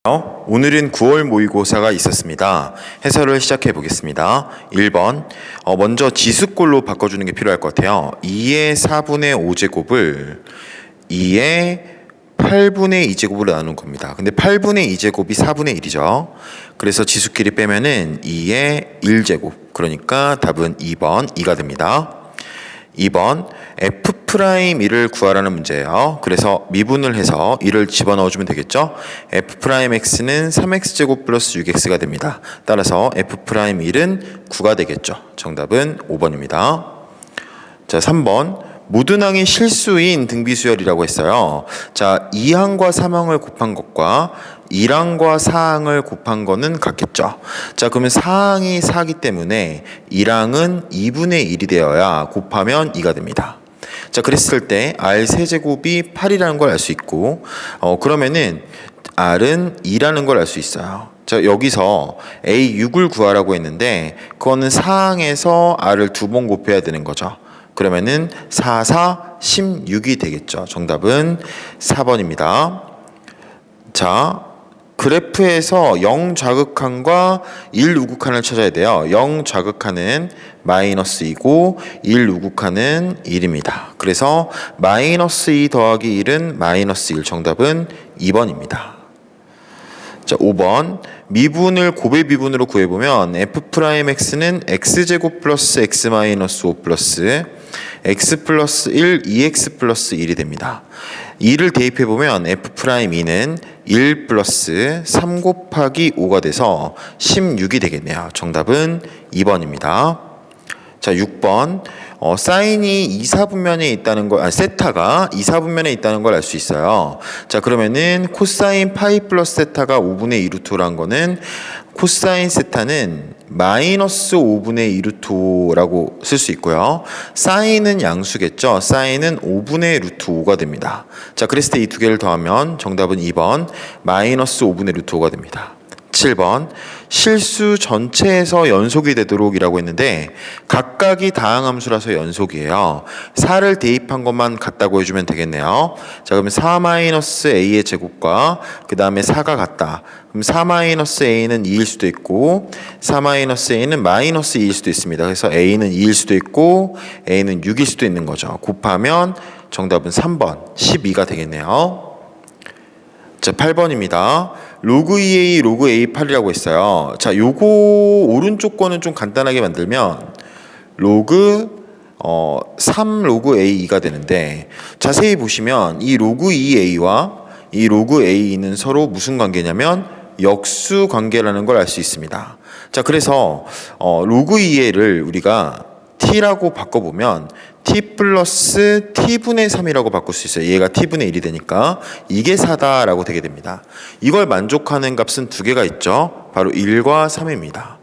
오늘은 9월 모의고사가 있었습니다. 해설을 시작해 보겠습니다. 1번 먼저 지수꼴로 바꿔주는 게 필요할 것 같아요. 2의 4분의 5제곱을 2의 8분의 2제곱으로 나눈 겁니다. 근데 8분의 2제곱이 4분의 1이죠. 그래서 지수끼리 빼면은 2의 1제곱, 그러니까 답은 2번 2가 됩니다. 2번 F'1을 구하라는 문제예요. 그래서 미분을 해서 1을 집어넣어주면 되겠죠. F'X는 3X제곱 플러스 6X가 됩니다. 따라서 F'L은 9가 되겠죠. 정답은 5번입니다. 자, 3번 모든항이 실수인 등비수열이라고 했어요. 자, 2항과 3항을 곱한 것과 1항과 4항을 곱한 거는 같겠죠. 자, 그러면 4항이 4기 때문에 1항은 2분의 1이 되어야 곱하면 2가 됩니다. 자, 그랬을 때 R 세제곱이 8이라는 걸 알 수 있고, 그러면은 R은 2라는 걸 알 수 있어요. 자, 여기서 A6을 구하라고 했는데 그거는 4항에서 R을 2번 곱해야 되는 거죠. 그러면은 4, 4, 16이 되겠죠. 정답은 4번입니다. 자, 그래프에서 0 좌극한과 1 우극한을 찾아야 돼요. 0 좌극한은 마이너스 2고 1 우극한은 1입니다. 그래서 마이너스 2 더하기 1은 마이너스 1. 정답은 2번입니다. 자, 5번 미분을 곱의 미분으로 구해보면 F'X는 X제곱 플러스 X 마이너스 5 플러스 X 플러스 1, 2X 플러스 1이 됩니다. 2를 대입해보면 F'E는 1 플러스 3 곱하기 5가 돼서 16이 되겠네요. 정답은 2번입니다. 자, 6번 사인이 2, 4분면에 있다는 걸, 세타가 2, 4분면에 있다는 걸 알 수 있어요. 자, 그러면은 코사인 파이 플러스 세타가 5분의 2 루트라는 거는 코사인 세타는 마이너스 5분의 2 루트라고 쓸 수 있고요. 사인은 양수겠죠. 사인은 5분의 루트 5가 됩니다. 자, 그랬을 때 이 두 개를 더하면 정답은 2번 마이너스 5분의 루트 5가 됩니다. 7번 실수 전체에서 연속이 되도록 이라고 했는데 각각이 다항함수라서 연속이에요. 4를 대입한 것만 같다고 해주면 되겠네요. 자, 그러면 4-a의 제곱과 그 다음에 4가 같다. 그럼 4-a는 2일 수도 있고 4-a는 마이너스 2일 수도 있습니다. 그래서 a는 2일 수도 있고 a는 6일 수도 있는 거죠. 곱하면 정답은 3번 12가 되겠네요. 자, 8번입니다. 로그 2a, 로그 a8이라고 했어요. 자, 요거 오른쪽 거는 좀 간단하게 만들면 로그 3 로그 a2가 되는데 자세히 보시면 이 로그 2a와 이 로그 a는 서로 무슨 관계냐면 역수 관계라는 걸 알 수 있습니다. 자, 그래서 로그 2a를 우리가 t라고 바꿔보면 t 플러스 t분의 3이라고 바꿀 수 있어요. 얘가 t분의 1이 되니까 이게 4다라고 되게 됩니다. 이걸 만족하는 값은 두 개가 있죠. 바로 1과 3입니다.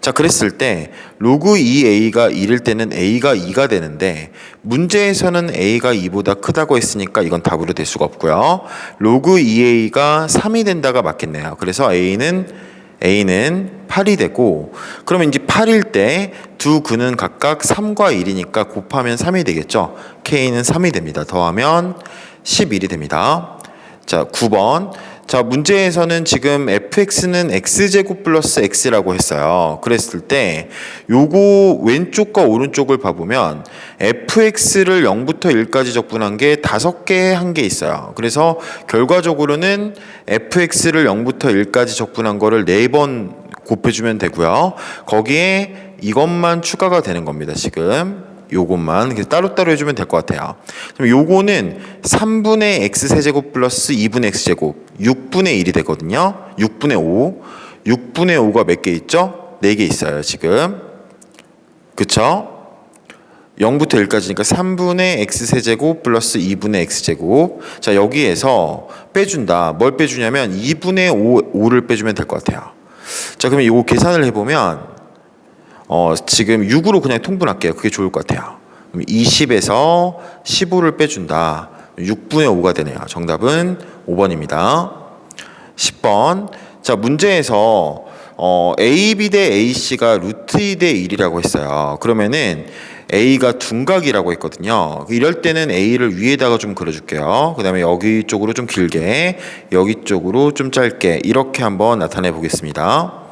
자, 그랬을 때 로그 2a가 1일 때는 a가 2가 되는데 문제에서는 a가 2보다 크다고 했으니까 이건 답으로 될 수가 없고요. 로그 2a가 3이 된다가 맞겠네요. 그래서 a는 8이 되고, 그러면 이제 8일 때 두 근은 각각 3과 1이니까 곱하면 3이 되겠죠. k는 3이 됩니다. 더하면 11이 됩니다. 자, 9번. 자, 문제에서는 지금 fx는 x제곱 플러스 x라고 했어요. 그랬을 때 요거 왼쪽과 오른쪽을 봐보면 fx를 0부터 1까지 적분한 게 5개 한 게 있어요. 그래서 결과적으로는 fx를 0부터 1까지 적분한 거를 4번 곱해주면 되고요. 거기에 이것만 추가가 되는 겁니다. 지금 요것만 따로따로 해주면 될 것 같아요. 그럼 요거는 3분의 x세제곱 플러스 2분의 x제곱 6분의 1이 되거든요. 6분의 5 6분의 5가 몇 개 있죠? 4개 있어요. 지금 그쵸? 0부터 1까지니까 3분의 x세제곱 플러스 2분의 x제곱. 자, 여기에서 빼준다. 뭘 빼주냐면 2분의 5를 빼주면 될 것 같아요. 자, 그러면 이거 계산을 해보면 지금 6으로 그냥 통분할게요. 그게 좋을 것 같아요. 그럼 20에서 15를 빼준다. 6분의 5가 되네요. 정답은 5번입니다. 10번. 자, 문제에서 AB 대 AC가 루트 2 대 1이라고 했어요. 그러면은 A가 둔각이라고 했거든요. 이럴 때는 A를 위에다가 좀 그려줄게요. 그 다음에 여기 쪽으로 좀 길게, 여기 쪽으로 좀 짧게 이렇게 한번 나타내 보겠습니다.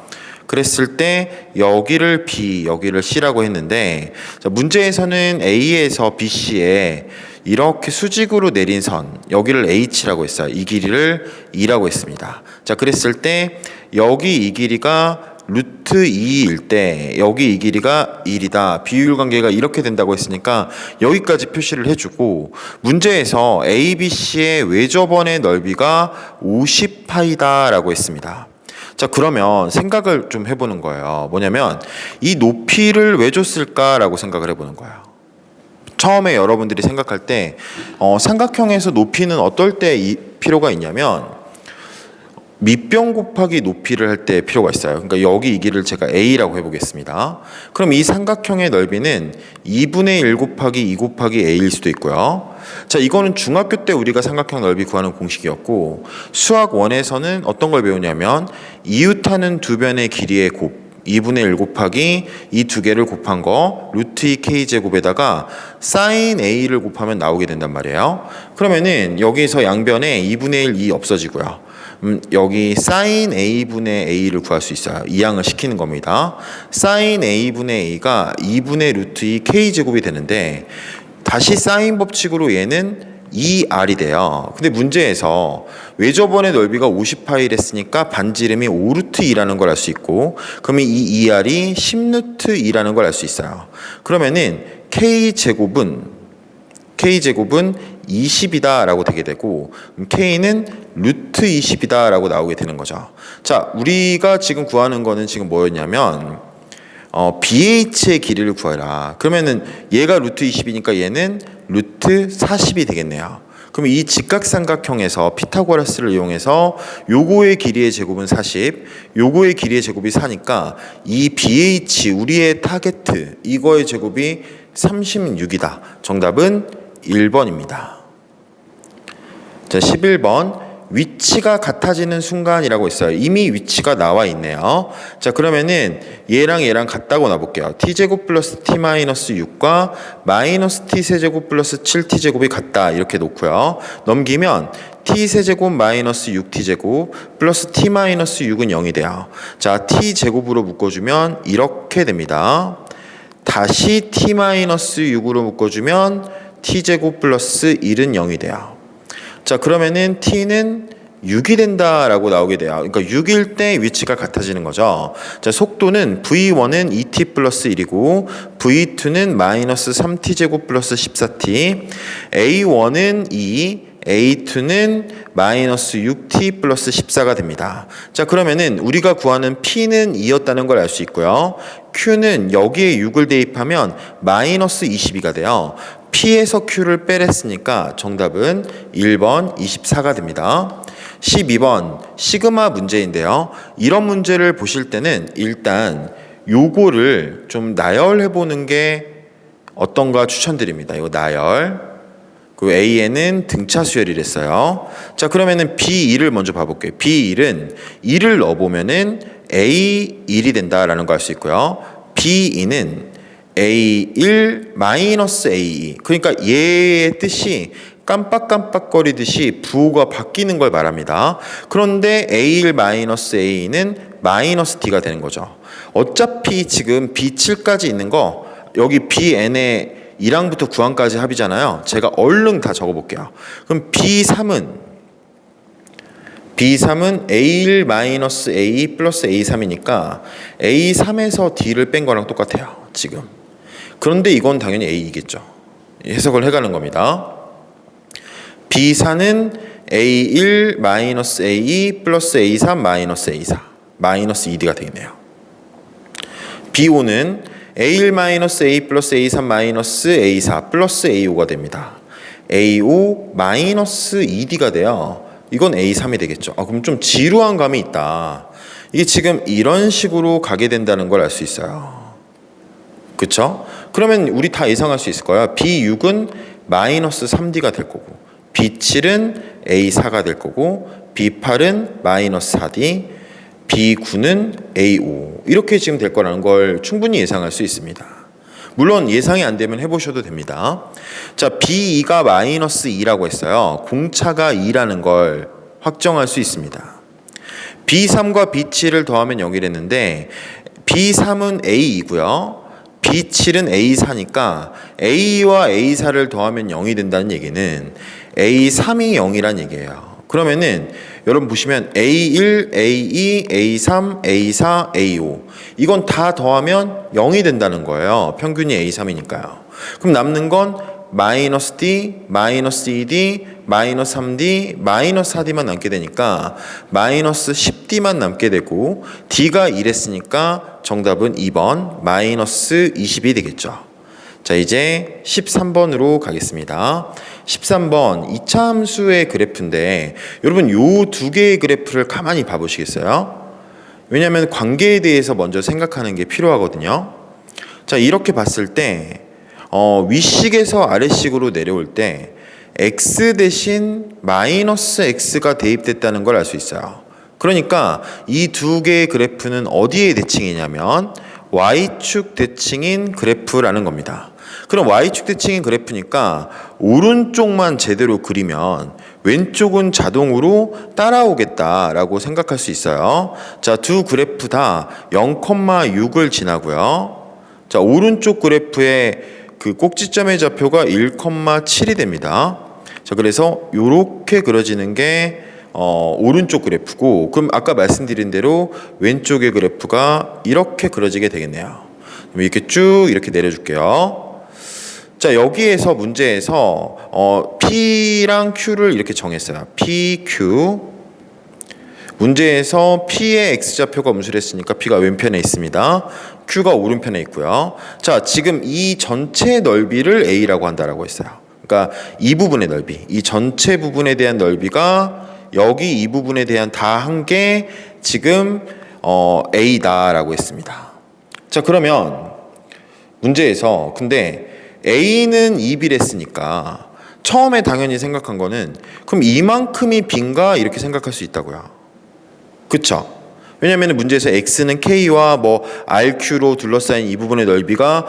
그랬을 때 여기를 B, 여기를 C라고 했는데, 자, 문제에서는 A에서 BC에 이렇게 수직으로 내린 선, 여기를 H라고 했어요. 이 길이를 E라고 했습니다. 자, 그랬을 때 여기 이 길이가 루트 2일 때 여기 이 길이가 1이다. 비율 관계가 이렇게 된다고 했으니까 여기까지 표시를 해주고, 문제에서 ABC의 외접원의 넓이가 50파이다 라고 했습니다. 자, 그러면 생각을 좀 해보는 거예요. 뭐냐면 이 높이를 왜 줬을까라고 생각을 해보는 거예요. 처음에 여러분들이 생각할 때 삼각형에서 높이는 어떨 때 필요가 있냐면 밑변 곱하기 높이를 할 때 필요가 있어요. 그러니까 여기 이 길이를 제가 A라고 해보겠습니다. 그럼 이 삼각형의 넓이는 2분의 1 곱하기 2 곱하기 A일 수도 있고요. 자, 이거는 중학교 때 우리가 삼각형 넓이 구하는 공식이었고, 수학 1에서는 어떤 걸 배우냐면 이웃하는 두 변의 길이의 곱 2분의 1 곱하기 이 두 개를 곱한 거 루트 2k 제곱에다가 사인 A를 곱하면 나오게 된단 말이에요. 그러면은 여기서 양변에 2분의 1, 2 없어지고요. 여기 사인 A분의 A를 구할 수 있어요. 이항을 시키는 겁니다. 사인 A분의 A가 2분의 루트 2 K제곱이 되는데, 다시 사인 법칙으로 얘는 2R이 돼요. 근데 문제에서 외접원의 넓이가 50파이를 했으니까 반지름이 5루트 2라는 걸 알 수 있고, 그러면 이 2R이 10루트 2라는 걸 알 수 있어요. 그러면은 K제곱은 20이다 라고 되게 되고, K는 루트 20이다 라고 나오게 되는 거죠. 자, 우리가 지금 구하는 거는 지금 뭐였냐면 BH의 길이를 구해라. 그러면은 얘가 루트 20이니까 얘는 루트 40이 되겠네요. 그럼 이 직각삼각형에서 피타고라스를 이용해서 요거의 길이의 제곱은 40, 요거의 길이의 제곱이 4니까 이 BH, 우리의 타겟, 이거의 제곱이 36이다. 정답은 1번입니다. 자, 11번. 위치가 같아지는 순간이라고 있어요. 이미 위치가 나와 있네요. 자, 그러면은 얘랑 같다고 놔볼게요. t제곱 플러스 t 마이너스 6과 마이너스 t 세제곱 플러스 7t제곱이 같다. 이렇게 놓고요. 넘기면 t 세제곱 마이너스 6t제곱 플러스 t 마이너스 6은 0이 돼요. 자, t제곱으로 묶어주면 이렇게 됩니다. 다시 t 마이너스 6으로 묶어주면 t제곱 플러스 1은 0이 돼요. 자, 그러면은 t는 6이 된다라고 나오게 돼요. 그러니까 6일 때 위치가 같아지는 거죠. 자, 속도는 v1은 2t 플러스 1이고 v2는 마이너스 3t제곱 플러스 14t, a1은 2, a2는 마이너스 6t 플러스 14가 됩니다. 자, 그러면은 우리가 구하는 p는 2였다는 걸 알 수 있고요. q는 여기에 6을 대입하면 마이너스 22가 돼요. P에서 Q를 빼랬으니까 정답은 1번 24가 됩니다. 12번 시그마 문제인데요. 이런 문제를 보실 때는 일단 요거를 좀 나열해 보는 게 어떤가 추천드립니다. 이거 나열. 그 A에는 등차 수열이랬어요. 자, 그러면은 B1을 먼저 봐볼게요. B1은 2를 넣어보면은 A1이 된다라는 거 알 수 있고요. B2는 A1 마이너스 A2. 그러니까 얘의 뜻이 깜빡깜빡거리듯이 부호가 바뀌는 걸 말합니다. 그런데 A1 마이너스 A2는 마이너스 D가 되는 거죠. 어차피 지금 B7까지 있는 거 여기 Bn의 1항부터 9항까지 합이잖아요. 제가 얼른 다 적어볼게요. 그럼 B3은 A1 마이너스 A 플러스 A3이니까 A3에서 D를 뺀 거랑 똑같아요. 지금. 그런데 이건 당연히 A이겠죠. 해석을 해가는 겁니다. B4는 A1 마이너스 A2 플러스 A3 마이너스 A4 마이너스 2D가 되겠네요. B5는 A1 마이너스 A 플러스 A3 마이너스 A4 플러스 A5가 됩니다. A5 마이너스 2D가 돼요. 이건 A3이 되겠죠. 그럼 좀 지루한 감이 있다. 이게 지금 이런 식으로 가게 된다는 걸 알 수 있어요. 그쵸? 그러면 우리 다 예상할 수 있을 거야. B6은 마이너스 3D가 될 거고, B7은 A4가 될 거고, B8은 마이너스 4D, B9는 A5 이렇게 지금 될 거라는 걸 충분히 예상할 수 있습니다. 물론 예상이 안 되면 해보셔도 됩니다. 자, B2가 마이너스 2라고 했어요. 공차가 2라는 걸 확정할 수 있습니다. B3과 B7을 더하면 0이랬는데 B3은 A2고요. B7은 A4니까 A와 A4를 더하면 0이 된다는 얘기는 A3이 0이란 얘기예요. 그러면은 여러분 보시면 A1, A2, A3, A4, A5 이건 다 더하면 0이 된다는 거예요. 평균이 A3이니까요. 그럼 남는 건 마이너스 D, 마이너스 2D, 마이너스 3D, 마이너스 4D만 남게 되니까 마이너스 10D만 남게 되고 D가 1했으니까 정답은 2번 마이너스 20이 되겠죠. 자, 이제 13번으로 가겠습니다. 13번 2차 함수의 그래프인데 여러분 요 두 개의 그래프를 가만히 봐보시겠어요? 왜냐하면 관계에 대해서 먼저 생각하는 게 필요하거든요. 자, 이렇게 봤을 때 위식에서 아래식으로 내려올 때 x 대신 마이너스 x가 대입됐다는 걸 알 수 있어요. 그러니까 이 두 개의 그래프는 어디에 대칭이냐면 y축 대칭인 그래프라는 겁니다. 그럼 y축 대칭인 그래프니까 오른쪽만 제대로 그리면 왼쪽은 자동으로 따라오겠다라고 생각할 수 있어요. 자, 두 그래프 다 0,6을 지나고요. 자, 오른쪽 그래프의 그 꼭지점의 좌표가 1,7이 됩니다. 자, 그래서 이렇게 그려지는 게 오른쪽 그래프고, 그럼 아까 말씀드린 대로 왼쪽의 그래프가 이렇게 그려지게 되겠네요. 이렇게 쭉 이렇게 내려줄게요. 자, 여기에서 문제에서 P랑 Q를 이렇게 정했어요. P, Q. 문제에서 P의 X좌표가 음수랬으니까 P가 왼편에 있습니다. Q가 오른편에 있고요. 자, 지금 이 전체 넓이를 A라고 한다라고 했어요. 그러니까 이 부분의 넓이, 이 전체 부분에 대한 넓이가 여기 이 부분에 대한 다 한 게 지금 A다라고 했습니다. 자, 그러면 문제에서 근데 A는 2B랬으니까 처음에 당연히 생각한 거는 그럼 이만큼이 B인가 이렇게 생각할 수 있다고요. 그쵸? 왜냐하면 문제에서 X는 K와 RQ로 둘러싸인 이 부분의 넓이가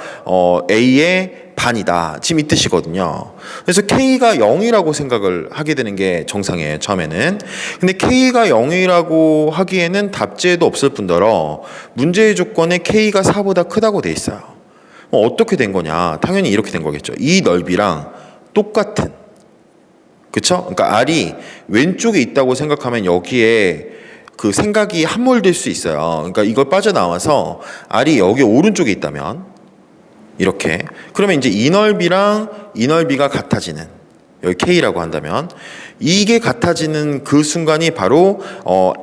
A의 반이다. 지금 이 뜻이거든요. 그래서 K가 0이라고 생각을 하게 되는 게 정상이에요. 처음에는. 근데 K가 0이라고 하기에는 답지에도 없을 뿐더러 문제의 조건에 K가 4보다 크다고 돼 있어요. 어떻게 된 거냐? 당연히 이렇게 된 거겠죠. 이 넓이랑 똑같은. 그쵸? 그러니까 R이 왼쪽에 있다고 생각하면 여기에 그 생각이 함몰될 수 있어요. 그러니까 이걸 빠져나와서 R이 여기 오른쪽에 있다면 이렇게 그러면 이제 이 넓이랑 이 넓이가 같아지는 여기 K라고 한다면 이게 같아지는 그 순간이 바로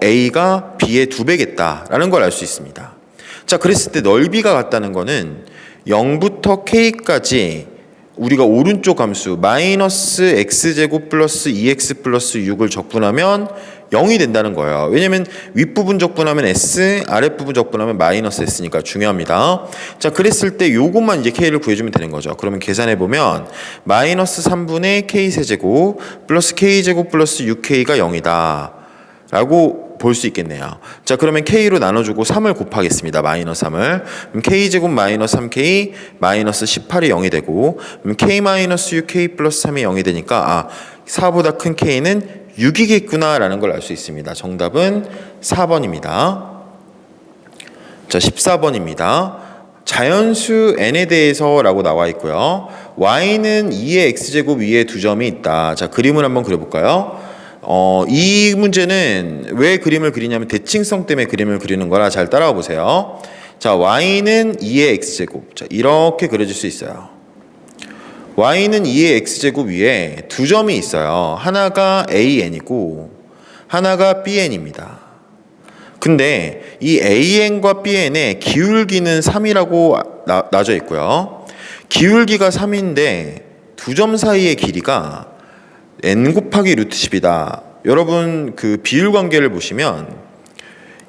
A가 B의 2배겠다라는 걸 알 수 있습니다. 자, 그랬을 때 넓이가 같다는 거는 0부터 K까지 우리가 오른쪽 함수 마이너스 x제곱 플러스 2x 플러스 6을 적분하면 0이 된다는 거예요. 왜냐면 윗부분 적분하면 s, 아랫부분 적분하면 마이너스 s니까 중요합니다. 자, 그랬을 때 요것만 이제 k를 구해주면 되는 거죠. 그러면 계산해보면 마이너스 3분의 k세제곱 플러스 k제곱 플러스 6k가 0이다 라고 볼 수 있겠네요. 자, 그러면 k로 나눠주고 3을 곱하겠습니다. 마이너스 3을. 그럼 k제곱 마이너스 3k 마이너스 18이 0이 되고 k 마이너스 6k 플러스 3이 0이 되니까 4보다 큰 k는 6이겠구나 라는 걸 알 수 있습니다. 정답은 4번입니다. 자, 14번입니다. 자연수 n에 대해서 라고 나와 있고요. y는 2의 x제곱 위에 두 점이 있다. 자, 그림을 한번 그려볼까요? 이 문제는 왜 그림을 그리냐면 대칭성 때문에 그림을 그리는 거라 잘 따라와 보세요. 자, y는 2의 x제곱. 자, 이렇게 그려질 수 있어요. y는 2의 x제곱 위에 두 점이 있어요. 하나가 an이고 하나가 bn입니다. 근데 이 an과 bn의 기울기는 3이라고 나져 있고요. 기울기가 3인데 두 점 사이의 길이가 n 곱하기 루트 10이다. 여러분 그 비율 관계를 보시면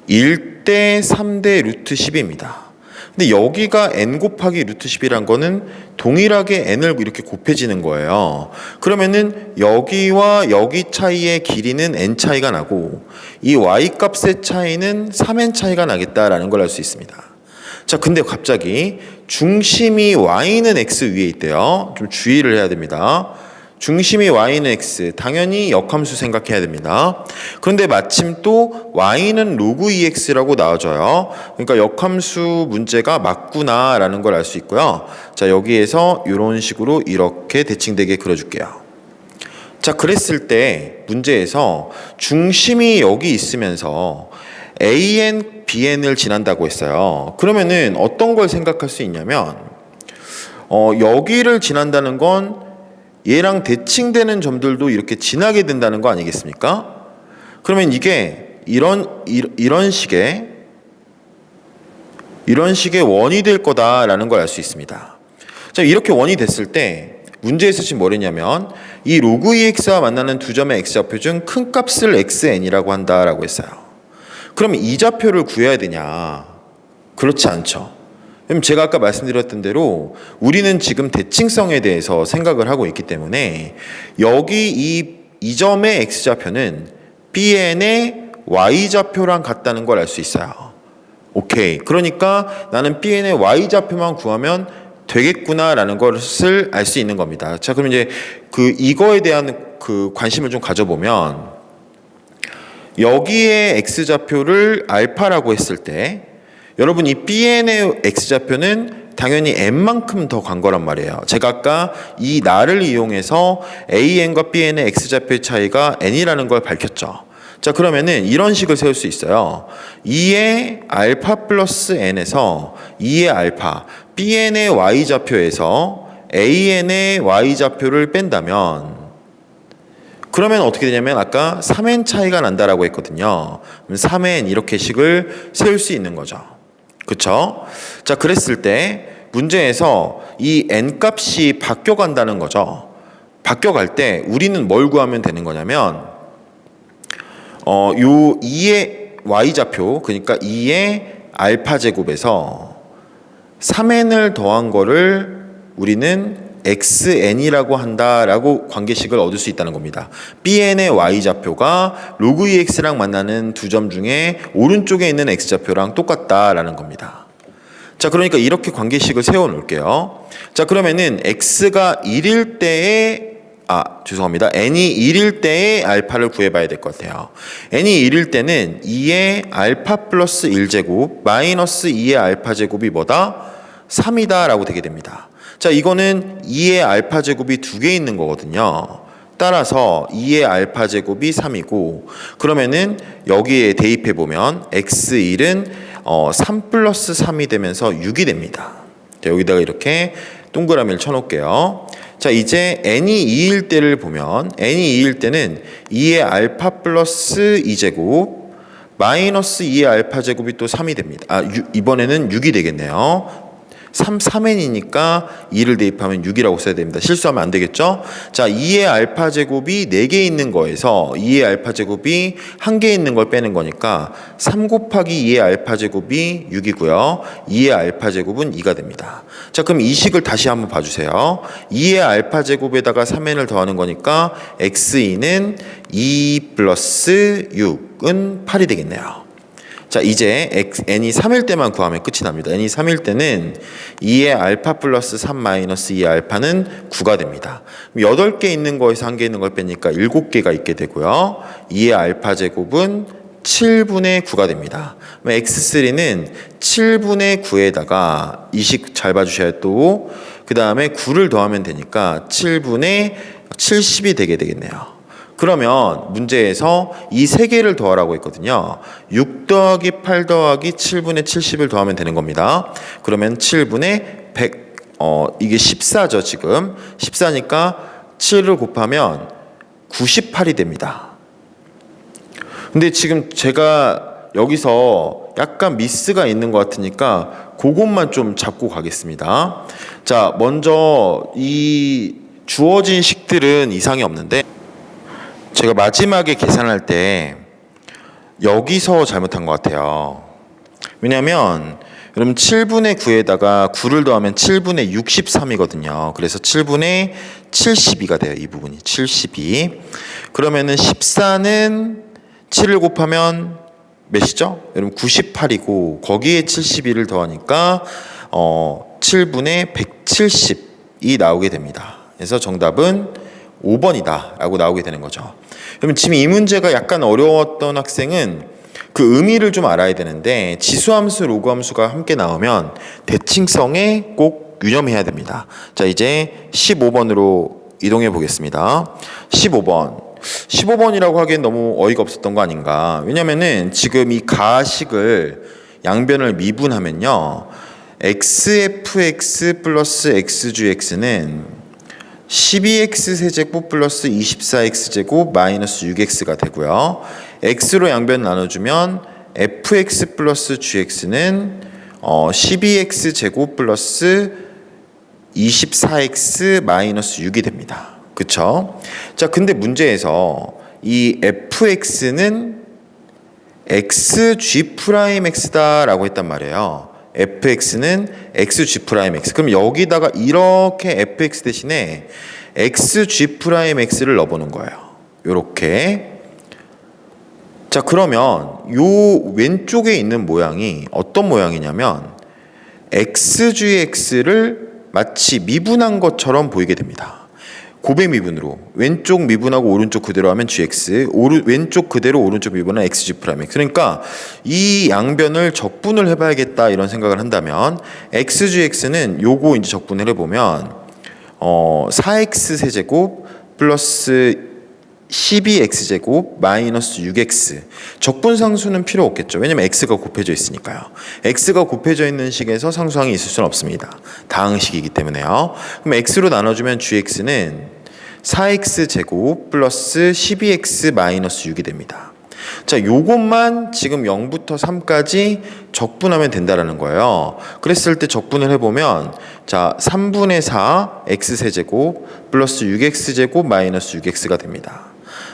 1대 3대 루트 10입니다. 근데 여기가 n 곱하기 루트 10이란 거는 동일하게 n을 이렇게 곱해지는 거예요. 그러면은 여기와 여기 차이의 길이는 n 차이가 나고 이 y 값의 차이는 3n 차이가 나겠다라는 걸 알 수 있습니다. 자, 근데 갑자기 중심이 y는 x 위에 있대요. 좀 주의를 해야 됩니다. 중심이 y는 x, 당연히 역함수 생각해야 됩니다. 그런데 마침 또 y는 로그 2x라고 나와줘요. 그러니까 역함수 문제가 맞구나라는 걸 알 수 있고요. 자, 여기에서 이런 식으로 이렇게 대칭되게 그려줄게요. 자, 그랬을 때 문제에서 중심이 여기 있으면서 AN, BN을 지난다고 했어요. 그러면은 어떤 걸 생각할 수 있냐면 여기를 지난다는 건 얘랑 대칭되는 점들도 이렇게 지나게 된다는 거 아니겠습니까? 그러면 이게 이런 식의 원이 될 거다라는 걸 알 수 있습니다. 자, 이렇게 원이 됐을 때 문제에서 지금 뭐랬냐면 이 로그 2x와 만나는 두 점의 x좌표 중 큰 값을 xn이라고 한다라고 했어요. 그럼 이 좌표를 구해야 되냐? 그렇지 않죠. 그럼 제가 아까 말씀드렸던 대로 우리는 지금 대칭성에 대해서 생각을 하고 있기 때문에 여기 이 점의 x좌표는 BN의 y좌표랑 같다는 걸 알 수 있어요. 오케이. 그러니까 나는 BN의 y좌표만 구하면 되겠구나라는 것을 알 수 있는 겁니다. 자, 그럼 이제 이거에 대한 관심을 좀 가져보면 여기에 x좌표를 알파라고 했을 때 여러분 이 BN의 x좌표는 당연히 n만큼 더 간 거란 말이에요. 제가 아까 이 나를 이용해서 AN과 BN의 x좌표의 차이가 n이라는 걸 밝혔죠. 자, 그러면은 이런 식을 세울 수 있어요. 2의 알파 플러스 n에서 2의 알파, BN의 y좌표에서 AN의 y좌표를 뺀다면 그러면 어떻게 되냐면 아까 3n 차이가 난다라고 했거든요. 3n 이렇게 식을 세울 수 있는 거죠. 그쵸? 자, 그랬을 때 문제에서 이 n 값이 바뀌어간다는 거죠. 바뀌어갈 때 우리는 뭘 구하면 되는 거냐면 요 2의 y좌표, 그러니까 2의 알파 제곱에서 3n을 더한 거를 우리는 xn이라고 한다라고 관계식을 얻을 수 있다는 겁니다. BN의 y좌표가 로그 2x랑 만나는 두 점 중에 오른쪽에 있는 x좌표랑 똑같다라는 겁니다. 자, 그러니까 이렇게 관계식을 세워 놓을게요. 자, 그러면은 x가 1일 때에 n이 1일 때의 알파를 구해봐야 될 것 같아요. n이 1일 때는 2의 알파 플러스 1제곱 마이너스 2의 알파 제곱이 뭐다? 3이다 라고 되게 됩니다. 자, 이거는 2의 알파 제곱이 두 개 있는 거거든요. 따라서 2의 알파 제곱이 3이고 그러면은 여기에 대입해 보면 x1은 3 플러스 3이 되면서 6이 됩니다. 자, 여기다가 이렇게 동그라미를 쳐놓을게요. 자, 이제 n이 2일 때를 보면 n이 2일 때는 2의 알파 플러스 2제곱 마이너스 2의 알파 제곱이 또 3이 됩니다. 이번에는 6이 되겠네요. 3n이니까 2를 대입하면 6이라고 써야 됩니다. 실수하면 안 되겠죠? 자, 2의 알파 제곱이 4개 있는 거에서 2의 알파 제곱이 1개 있는 걸 빼는 거니까 3 곱하기 2의 알파 제곱이 6이고요. 2의 알파 제곱은 2가 됩니다. 자, 그럼 이 식을 다시 한번 봐주세요. 2의 알파 제곱에다가 3n을 더하는 거니까 x2는 2 플러스 6은 8이 되겠네요. 자, 이제 n이 3일 때만 구하면 끝이 납니다. n이 3일 때는 2의 알파 플러스 3 마이너스 2의 알파는 9가 됩니다. 8개 있는 거에서 1개 있는 걸 빼니까 7개가 있게 되고요. 2의 알파 제곱은 7분의 9가 됩니다. x3는 7분의 9에다가 이 식 잘 봐주셔야 또 그 다음에 9를 더하면 되니까 7분의 70이 되게 되겠네요. 그러면 문제에서 이 세 개를 더하라고 했거든요. 6 더하기 8 더하기 7분의 70을 더하면 되는 겁니다. 그러면 7분의 100, 이게 14죠, 지금. 14니까 7을 곱하면 98이 됩니다. 근데 지금 제가 여기서 약간 미스가 있는 것 같으니까 그것만 좀 잡고 가겠습니다. 자, 먼저 이 주어진 식들은 이상이 없는데 제가 마지막에 계산할 때 여기서 잘못한 것 같아요. 왜냐하면 여러분 7분의 9에다가 9를 더하면 7분의 63이거든요. 그래서 7분의 72가 돼요. 이 부분이 72. 그러면은 14는 7을 곱하면 몇이죠? 여러분 98이고 거기에 72를 더하니까 7분의 170이 나오게 됩니다. 그래서 정답은 5번이다 라고 나오게 되는 거죠. 그러면 지금 이 문제가 약간 어려웠던 학생은 그 의미를 좀 알아야 되는데 지수함수, 로그함수가 함께 나오면 대칭성에 꼭 유념해야 됩니다. 자, 이제 15번으로 이동해 보겠습니다. 15번이라고 하기엔 너무 어이가 없었던 거 아닌가. 왜냐면은 지금 이 가식을 양변을 미분하면요. xfx 플러스 xgx는 12x 세제곱 플러스 24x 제곱 마이너스 6x가 되고요. x로 양변 나눠주면 fx 플러스 gx는 12x 제곱 플러스 24x 마이너스 6이 됩니다. 그쵸? 자, 근데 문제에서 이 fx는 xg'x다라고 했단 말이에요. fx는 xg'x. 그럼 여기다가 이렇게 fx 대신에 xg'x를 넣어보는 거예요. 요렇게. 자, 그러면 요 왼쪽에 있는 모양이 어떤 모양이냐면 xgx를 마치 미분한 것처럼 보이게 됩니다. 고배 미분으로 왼쪽 미분하고 오른쪽 그대로 하면 gx, 왼쪽 그대로 오른쪽 미분은 xg'. 그러니까 이 양변을 적분을 해봐야겠다 이런 생각을 한다면 xgx는 요거 이제 적분을 해보면 4x 세제곱 플러스 12x제곱 마이너스 6x. 적분상수는 필요 없겠죠. 왜냐면 x가 곱해져 있으니까요. x가 곱해져 있는 식에서 상수항이 있을 수는 없습니다. 다항식이기 때문에요. 그럼 x로 나눠주면 gx는 4x제곱 플러스 12x 마이너스 6이 됩니다. 자, 요것만 지금 0부터 3까지 적분하면 된다라는 거예요. 그랬을 때 적분을 해보면 자, 3분의 4 x세제곱 플러스 6x제곱 마이너스 6x가 됩니다.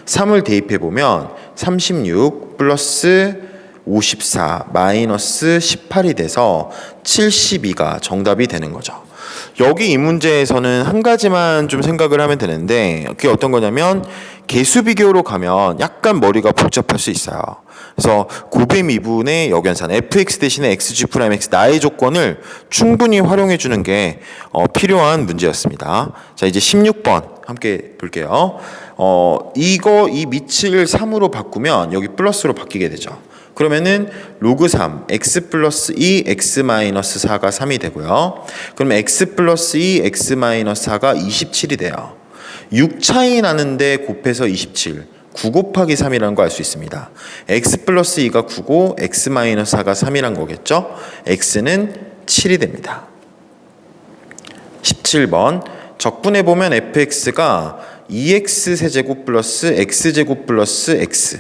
3을 대입해보면 36 플러스 54 마이너스 18이 돼서 72가 정답이 되는 거죠. 여기 이 문제에서는 한 가지만 좀 생각을 하면 되는데 그게 어떤 거냐면 개수 비교로 가면 약간 머리가 복잡할 수 있어요. 그래서 고배 미분의 역연산 fx 대신에 xg'(x) 나의 조건을 충분히 활용해 주는 게 필요한 문제였습니다. 자, 이제 16번 함께 볼게요. 이 밑을 3으로 바꾸면 여기 플러스로 바뀌게 되죠. 그러면은 로그 3 x 플러스 2 x 마이너스 4가 3이 되고요. 그럼 x 플러스 2 x 마이너스 4가 27이 돼요. 6 차이 나는데 곱해서 27 9 곱하기 3이라는 거 알 수 있습니다. x 플러스 2가 9고 x 마이너스 4가 3이란 거겠죠. x는 7이 됩니다. 17번 적분해보면 fx가 2x 세제곱 플러스 x제곱 플러스 x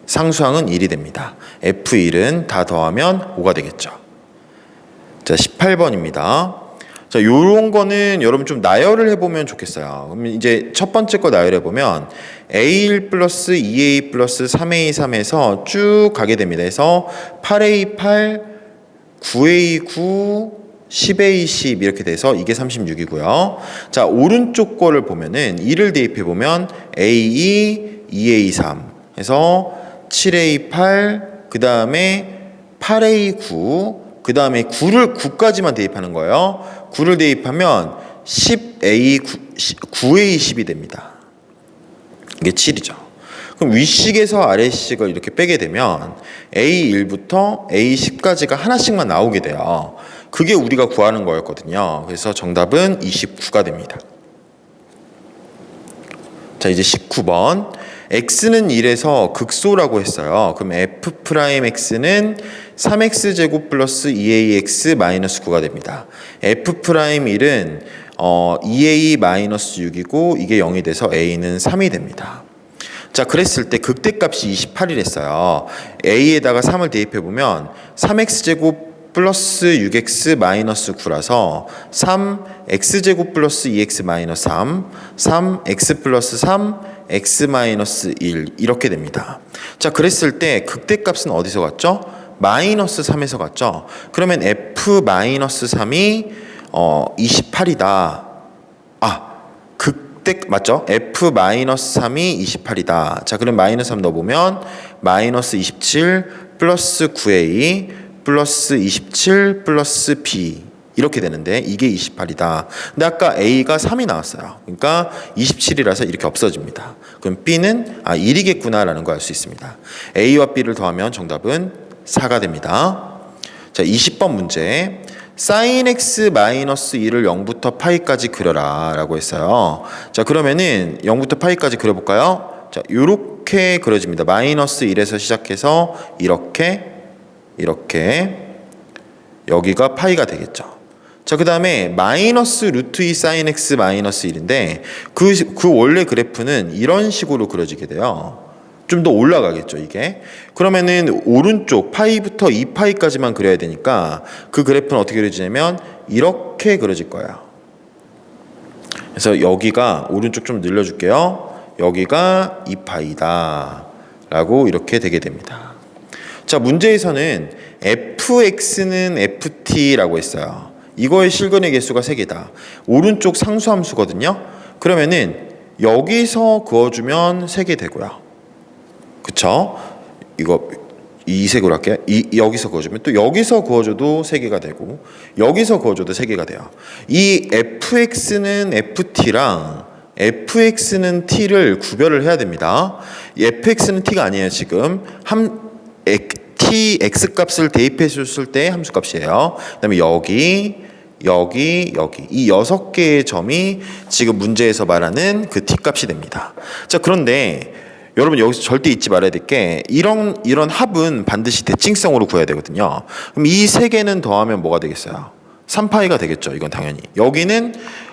상수항은 1이 됩니다. F1은 다 더하면 5가 되겠죠. 자, 18번입니다. 자, 요런 거는 여러분 좀 나열을 해보면 좋겠어요. 그럼 이제 첫 번째 거 나열해보면 A1 플러스 2A 플러스 3A3에서 쭉 가게 됩니다. 그래서 8A8, 9A9, 10A10 이렇게 돼서 이게 36이고요. 자, 오른쪽 거를 보면은 2를 대입해보면 A2, 2A3 해서 7A8, 그 다음에 8A9, 그 다음에 9까지만 대입하는 거예요. 9를 대입하면 9A10이 됩니다. 이게 7이죠. 그럼 윗식에서 아래식을 이렇게 빼게 되면 A1부터 A10까지가 하나씩만 나오게 돼요. 그게 우리가 구하는 거였거든요. 그래서 정답은 29가 됩니다. 자, 이제 19번. x는 1에서 극소라고 했어요. 그럼 f'x는 3x제곱 플러스 2ax 마이너스 9가 됩니다. f'1은 2a 마이너스 6이고 이게 0이 돼서 a는 3이 됩니다. 자, 그랬을 때 극대값이 28이랬어요. a에다가 3을 대입해보면 3x제곱 플러스 6x 마이너스 9라서 3x제곱 플러스 2x 마이너스 3, 3x 플러스 3, x 마이너스 1 이렇게 됩니다. 자, 그랬을 때 극대값은 어디서 갔죠? 마이너스 3에서 갔죠. 그러면 f 마이너스 3이 28이다. 극대 맞죠? f 마이너스 3이 28이다. 자, 그럼 마이너스 3 넣어보면 마이너스 27 플러스 9A 플러스 27 플러스 B 이렇게 되는데 이게 28이다. 근데 아까 A가 3이 나왔어요. 그러니까 27이라서 이렇게 없어집니다. 그럼 B는 1이겠구나라는 걸 알 수 있습니다. A와 B를 더하면 정답은 4가 됩니다. 자, 20번 문제. sin x 마이너스 1을 0부터 파이까지 그려라 라고 했어요. 자, 그러면은 0부터 파이까지 그려볼까요? 자, 요렇게 그려집니다. 마이너스 1에서 시작해서 이렇게 여기가 파이가 되겠죠. 자, 그 다음에 마이너스 루트 2 sin x 마이너스 1인데 그 원래 그래프는 이런 식으로 그려지게 돼요. 좀 더 올라가겠죠, 이게. 그러면은 오른쪽 파이부터 2파이까지만 그려야 되니까 그 그래프는 어떻게 그려지냐면 이렇게 그려질 거예요. 그래서 여기가 오른쪽 좀 늘려줄게요. 여기가 2파이다 라고 이렇게 되게 됩니다. 자, 문제에서는 fx는 ft라고 했어요. 이거의 실근의 개수가 3개다. 오른쪽 상수함수거든요. 그러면은 여기서 그어주면 3개 되고요. 그쵸? 이거 이 색으로 할게요. 여기서 그어주면 또 여기서 그어줘도 3개가 되고 여기서 그어줘도 3개가 돼요. 이 fx는 ft랑 fx는 t를 구별을 해야 됩니다. 이 fx는 t가 아니에요. 지금 t x 값을 대입해 줬을 때 함수값이에요. 그다음에 여기 이 6개의 점이 지금 문제에서 말하는 그 t 값이 됩니다. 자, 그런데 여러분 여기서 절대 잊지 말아야 될 게 이런 합은 반드시 대칭성으로 구해야 되거든요. 그럼 이 3개는 더하면 뭐가 되겠어요? 3파이가 되겠죠. 이건 당연히.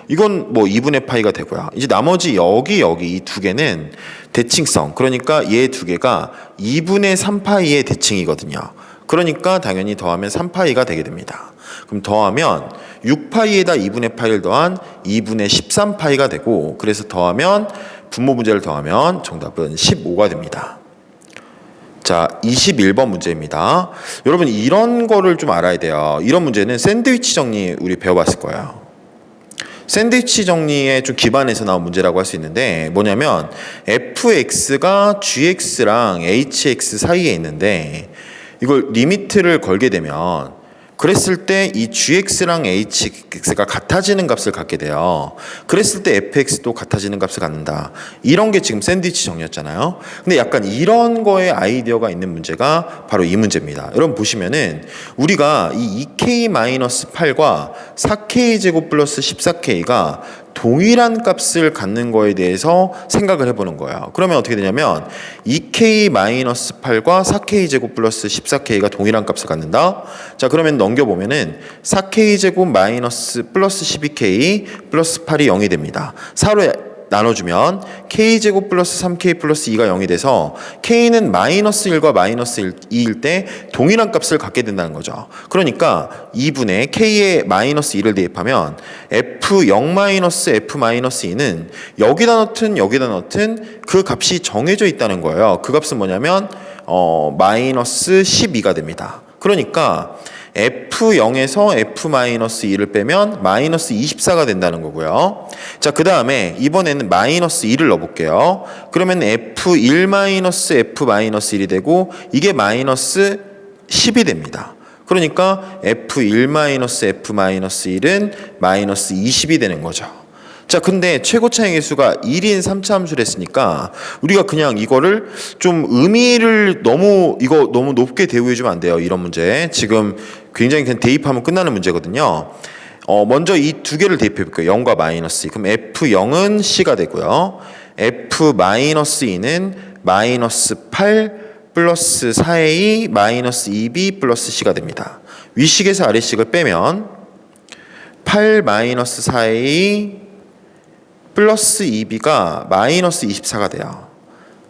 이건 뭐 2분의 파이가 되고요. 이제 나머지 여기 이 2개는 대칭성. 그러니까 얘 2개가 2분의 3파이의 대칭이거든요. 그러니까 당연히 더하면 3파이가 되게 됩니다. 그럼 더하면 6파이에다 2분의 파이를 더한 2분의 13파이가 되고 그래서 더하면 분모 분자를 더하면 정답은 15가 됩니다. 자, 21번 문제입니다. 여러분 이런 거를 좀 알아야 돼요. 이런 문제는 샌드위치 정리 우리 배워봤을 거예요. 샌드위치 정리에 좀 기반해서 나온 문제라고 할 수 있는데 뭐냐면 fx가 gx랑 hx 사이에 있는데 이걸 리미트를 걸게 되면 그랬을 때 이 gx랑 hx가 같아지는 값을 갖게 돼요. 그랬을 때 fx도 같아지는 값을 갖는다. 이런 게 지금 샌드위치 정리였잖아요. 근데 약간 이런 거에 아이디어가 있는 문제가 바로 이 문제입니다. 여러분 보시면은 우리가 이 2k-8과 4k제곱 플러스 14k가 동일한 값을 갖는 거에 대해서 생각을 해보는 거예요. 그러면 어떻게 되냐면 2k-8과 4k제곱 플러스 14k가 동일한 값을 갖는다. 자, 그러면 넘겨보면은 4k제곱 마이너스 플러스 12k 플러스 8이 0이 됩니다. 4로 나눠주면 k제곱 플러스 3k 플러스 2가 0이 돼서 k는 마이너스 1과 마이너스 2일 때 동일한 값을 갖게 된다는 거죠. 그러니까 2분의 k에 마이너스 2를 대입하면 f0 마이너스 f 마이너스 2는 여기다 넣든 그 값이 정해져 있다는 거예요. 그 값은 뭐냐면 마이너스 12가 됩니다. 그러니까 F0에서 F-2를 빼면 마이너스 24가 된다는 거고요. 자, 그 다음에 이번에는 마이너스 2를 넣어볼게요. 그러면 F1-F-1이 되고 이게 마이너스 10이 됩니다. 그러니까 F1-F-1은 마이너스 20이 되는 거죠. 자, 근데 최고 차의 개수가 1인 3차 함수를 했으니까 우리가 그냥 이거를 좀 의미를 너무 높게 대우해주면 안 돼요. 이런 문제. 지금 굉장히 그냥 대입하면 끝나는 문제거든요. 먼저 이 2개를 대입해 볼게요. 0과 마이너스 2. 그럼 F0은 C가 되고요. F-2는 마이너스 8 플러스 4A 마이너스 2B 플러스 C가 됩니다. 위식에서 아래식을 빼면 8 마이너스 4A 플러스 2b가 마이너스 24가 돼요.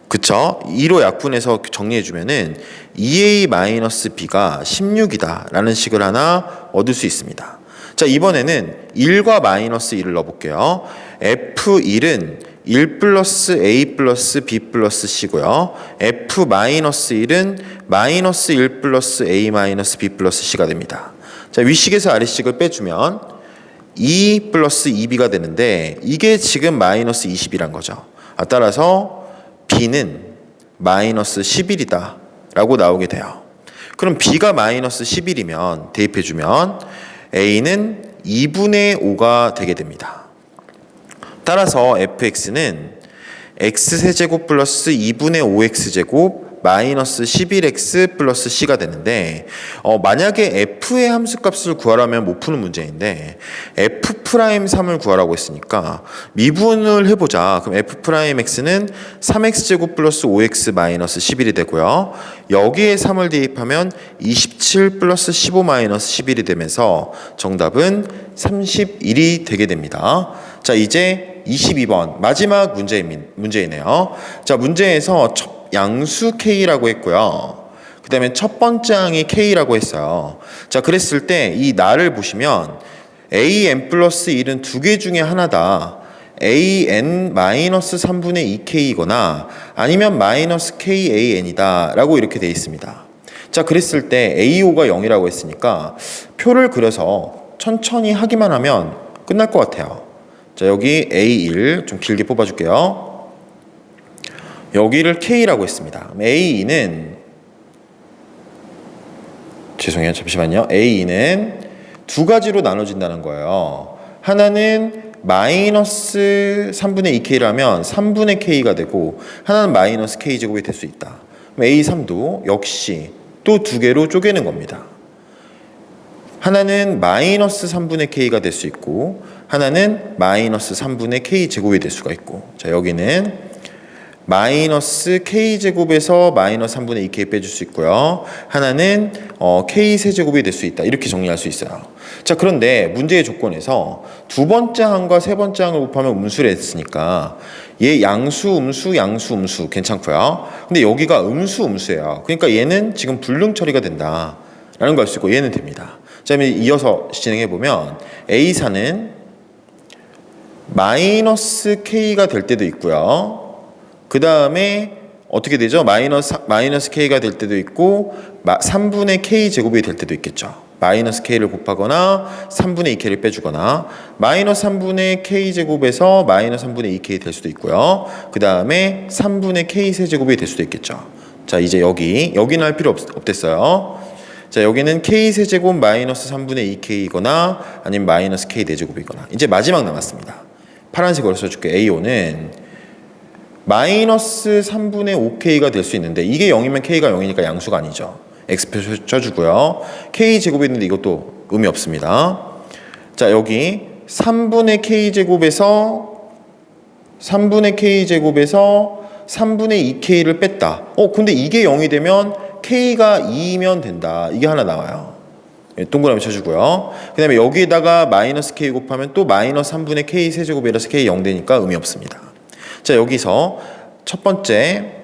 그쵸? 2로 약분해서 정리해주면은 2a 마이너스 b가 16이다 라는 식을 하나 얻을 수 있습니다. 자, 이번에는 1과 마이너스 1을 넣어볼게요. f1은 1 플러스 a 플러스 b 플러스 c고요. f 마이너스 1은 마이너스 1 플러스 a 마이너스 b 플러스 c가 됩니다. 자, 위식에서 아래식을 빼주면 2 플러스 2b가 되는데 이게 지금 마이너스 20이란 거죠. 따라서 b는 마이너스 11이다 라고 나오게 돼요. 그럼 b가 마이너스 11이면 대입해주면 a는 2분의 5가 되게 됩니다. 따라서 fx는 x세제곱 플러스 2분의 5x제곱 마이너스 11x 플러스 c가 되는데 만약에 f의 함수값을 구하라면 못 푸는 문제인데 f'3을 구하라고 했으니까 미분을 해보자. 그럼 f'x는 3x제곱 플러스 5x 마이너스 11이 되고요. 여기에 3을 대입하면 27 플러스 15 마이너스 11이 되면서 정답은 31이 되게 됩니다. 자, 이제 22번 마지막 문제이네요. 자, 문제에서 양수 K라고 했고요. 그 다음에 첫 번째 항이 K라고 했어요. 자, 그랬을 때 이 나를 보시면 AN 플러스 1은 두 개 중에 하나다. AN 마이너스 3분의 2K이거나 아니면 마이너스 KAN이다 라고 이렇게 되어 있습니다. 자, 그랬을 때 AO가 0이라고 했으니까 표를 그려서 천천히 하기만 하면 끝날 것 같아요. 자, 여기 A1 좀 길게 뽑아줄게요. 여기를 K라고 했습니다. A는 죄송해요. 잠시만요. A는 두 가지로 나눠진다는 거예요. 하나는 마이너스 3분의 2K라면 3분의 K가 되고 하나는 마이너스 K제곱이 될 수 있다. A3도 역시 또 두 개로 쪼개는 겁니다. 하나는 마이너스 3분의 K가 될 수 있고 하나는 마이너스 3분의 K제곱이 될 수가 있고 자, 여기는 마이너스 K제곱에서 마이너스 3분의 2K 빼줄 수 있고요. 하나는 K세제곱이 될 수 있다. 이렇게 정리할 수 있어요. 자, 그런데 문제의 조건에서 두 번째 항과 세 번째 항을 곱하면 음수를 했으니까 얘 양수, 음수 괜찮고요. 근데 여기가 음수예요. 그러니까 얘는 지금 불능 처리가 된다. 라는 걸 알 수 있고 얘는 됩니다. 자, 그럼 이어서 진행해보면 A사는 마이너스 K가 될 때도 있고요. 그 다음에 어떻게 되죠? 마이너스 K가 될 때도 있고 3분의 K 제곱이 될 때도 있겠죠. 마이너스 K를 곱하거나 3분의 2K를 빼주거나 마이너스 3분의 K 제곱에서 마이너스 3분의 2K 될 수도 있고요. 그 다음에 3분의 K 세제곱이 될 수도 있겠죠. 자, 이제 여기는 할 필요 없댔어요. 자, 여기는 K 세제곱 마이너스 3분의 2K이거나 아니면 마이너스 K 4제곱이거나 이제 마지막 남았습니다. 파란색으로 써줄게요. A5는 마이너스 3분의 5K가 될 수 있는데 이게 0이면 K가 0이니까 양수가 아니죠. X표 쳐주고요. K제곱이 있는데 이것도 의미 없습니다. 자, 여기 3분의 K제곱에서 3분의 2K를 뺐다. 근데 이게 0이 되면 K가 2면 된다. 이게 하나 나와요. 동그라미 쳐주고요. 그 다음에 여기에다가 마이너스 K 곱하면 또 마이너스 3분의 K 세제곱이라서 K 0 되니까 의미 없습니다. 자, 여기서 첫 번째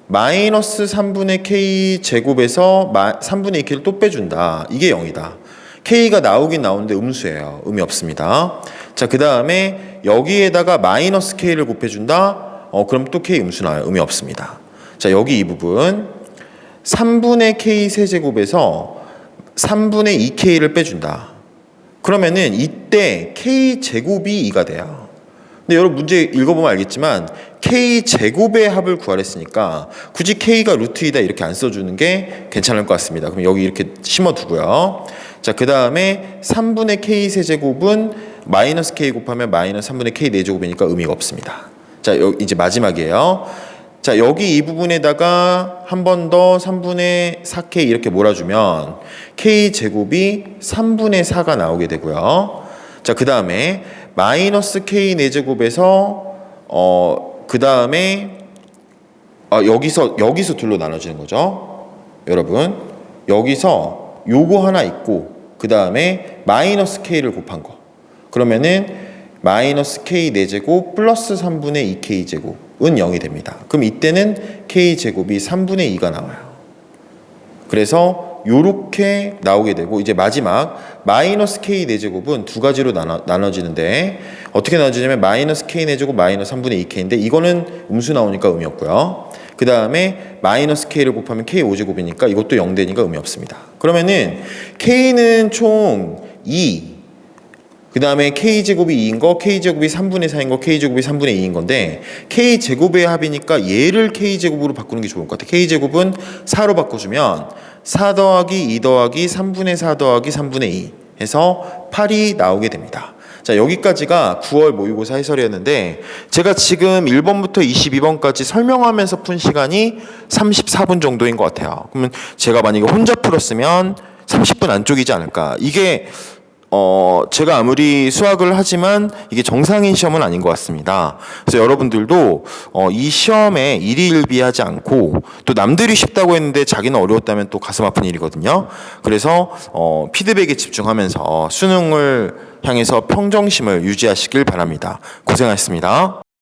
마이너스 3분의 K 제곱에서 3분의 2K를 또 빼준다. 이게 0이다. K가 나오긴 나오는데 음수예요. 의미 없습니다. 자, 그 다음에 여기에다가 마이너스 K를 곱해준다. 그럼 또 K 음수 나와요. 의미 없습니다. 자, 여기 이 부분 3분의 K 세제곱에서 3분의 2K를 빼준다. 그러면은 이때 K 제곱이 2가 돼요. 근데 여러분 문제 읽어보면 알겠지만 K제곱의 합을 구하랬으니까 굳이 K가 루트 2다 이렇게 안 써주는 게 괜찮을 것 같습니다. 그럼 여기 이렇게 심어두고요. 자, 그 다음에 3분의 K 세제곱은 마이너스 K 곱하면 마이너스 3분의 K 4제곱이니까 의미가 없습니다. 자, 이제 마지막이에요. 자, 여기 이 부분에다가 한 번 더 3분의 4K 이렇게 몰아주면 K제곱이 3분의 4가 나오게 되고요. 자, 그 다음에 마이너스 K 4제곱에서 그 다음에 여기서 둘로 나눠지는 거죠. 여러분 여기서 요거 하나 있고 그 다음에 마이너스 K를 곱한 거 그러면은 마이너스 K 4제곱 플러스 3분의 2K 제곱은 0이 됩니다. 그럼 이때는 K 제곱이 3분의 2가 나와요. 그래서 요렇게 나오게 되고 이제 마지막 마이너스 K 4제곱은 두 가지로 나눠지는데 어떻게 나눠지냐면 마이너스 K 4제곱 마이너스 3분의 2K인데 이거는 음수 나오니까 의미 없고요. 그 다음에 마이너스 K를 곱하면 K 5제곱이니까 이것도 0 되니까 의미 없습니다. 그러면은 K는 총 2, 그 다음에 K제곱이 2인 거, K제곱이 3분의 4인 거, K제곱이 3분의 2인 건데 K제곱의 합이니까 얘를 K제곱으로 바꾸는 게 좋을 것 같아요. K제곱은 4로 바꿔주면 4 더하기 2 더하기 3분의 4 더하기 3분의 2 해서 8이 나오게 됩니다. 자, 여기까지가 9월 모의고사 해설이었는데 제가 지금 1번부터 22번까지 설명하면서 푼 시간이 34분 정도인 것 같아요. 그러면 제가 만약에 혼자 풀었으면 30분 안쪽이지 않을까. 이게 제가 아무리 수학을 하지만 이게 정상인 시험은 아닌 것 같습니다. 그래서 여러분들도 이 시험에 일희일비하지 않고 또 남들이 쉽다고 했는데 자기는 어려웠다면 또 가슴 아픈 일이거든요. 그래서 피드백에 집중하면서 수능을 향해서 평정심을 유지하시길 바랍니다. 고생하셨습니다.